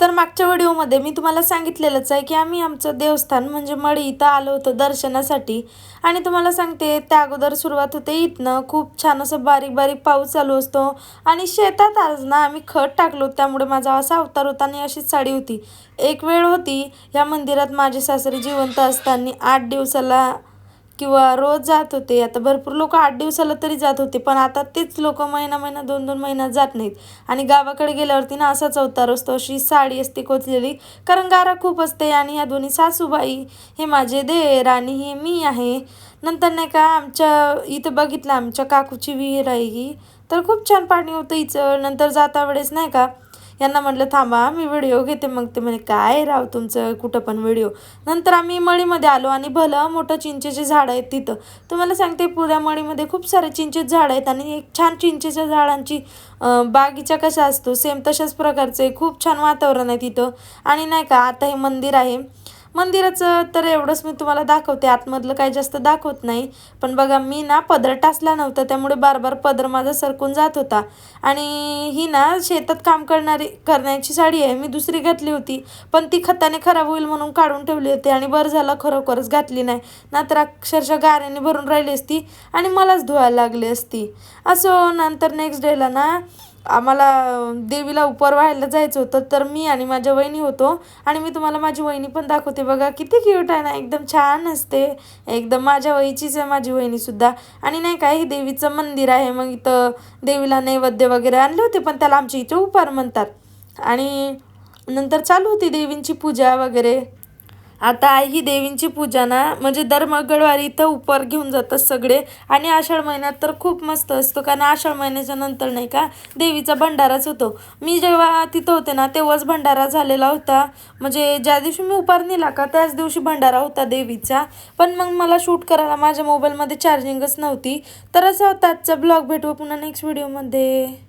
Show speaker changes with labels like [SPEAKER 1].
[SPEAKER 1] तर मागच्या व्हिडिओमध्ये मी तुम्हाला सांगितलेलंच आहे की आम्ही आमचं देवस्थान म्हणजे मढी इथं आलो होतो दर्शनासाठी. आणि तुम्हाला सांगते त्या अगोदर सुरुवात होते इथनं. खूप छान असं बारीक बारीक पाऊस चालू असतो आणि शेतात आज ना आम्ही खत टाकलो, त्यामुळे माझा असा अवतार होता आणि अशीच साडी होती. एक वेळ होती या मंदिरात माझे सासरे जिवंत असताना 8 दिवसाला किंवा रोज जात होते. आता भरपूर लोक 8 दिवसाला तरी जात होते, पण आता तेच लोक महिना महिना 2-2 महिना जात नाहीत. आणि गावाकडे गेल्यावरती ना असाच अवतार असतो, अशी साडी असते कोचलेली, कारण गारा खूप असते. आणि ह्या दोन्ही सासूबाई, हे माझे देर आणि हे मी आहे. नंतर नाही का आमच्या इथं बघितलं आमच्या काकूची विहीर आहे ही, तर खूप छान पाणी होतं हिचं. नंतर जाता वेळेस नाही का यांना म्हटलं थांबा मी व्हिडिओ घेते, मग ते म्हणे काय राव तुमचं कुठं पण व्हिडिओ. नंतर आम्ही मळीमध्ये आलो आणि भलं मोठं चिंचेचे झाड आहेत तिथं. तुम्हाला सांगते पुऱ्या मळीमध्ये खूप सारे चिंचेचे झाड आहेत आणि एक छान चिंचेच्या झाडांची बागीचा कशा असतो सेम तशाच प्रकारचे खूप छान वातावरण आहे तिथं. आणि नाही का आता हे मंदिर आहे, मंदिराचं तर एवढंच मी तुम्हाला दाखवते, आतमधलं काही जास्त दाखवत नाही. पण बघा मी ना पदर टाचला नव्हता, त्यामुळे बार बार पदर माझा सरकून जात होता. आणि ही ना शेतात काम करण्याची साडी आहे, मी दुसरी घातली होती पण ती खताने खराब होईल म्हणून काढून ठेवली होती. आणि बरं झालं खरोखरच घातली नाही, नाहीतर अक्षरशः गाऱ्याने भरून राहिली असती आणि मलाच धुवायला लागली असती. असो नंतर नेक्स्ट डेला ना आम्हाला देवीला उपवार व्हायला जायचं होतं, तर मी आणि माझ्या वहिनी होतो. आणि मी तुम्हाला माझी वहिनी पण दाखवते, बघा किती क्यूट आहे ना, एकदम छान असते, एकदम माझ्या वयचीच आहे माझी वहिनीसुद्धा. आणि नाही का हे देवीचं मंदिर आहे, मग इथं देवीला नैवेद्य वगैरे आणले होते, पण त्याला आमच्या इथे उपवार म्हणतात. आणि नंतर चालू होती देवींची पूजा वगैरे. आता ही देवींची पूजा ना म्हणजे दर मंगळवारी इथं उपवार घेऊन जातात सगळे. आणि आषाढ महिन्यात तर खूप मस्त असतो, कारण आषाढ महिन्याच्या नंतर नाही का देवीचा भंडाराच होतो. मी जेव्हा तिथं होते ना तेव्हाच भंडारा झालेला होता, म्हणजे ज्या दिवशी मी उपवार नेला का त्याच दिवशी भंडारा होता देवीचा. पण मग मला शूट करायला माझ्या मोबाईलमध्ये चार्जिंगच नव्हती. तर असं होतं आजचा ब्लॉग. भेटू पुन्हा नेक्स्ट व्हिडिओमध्ये.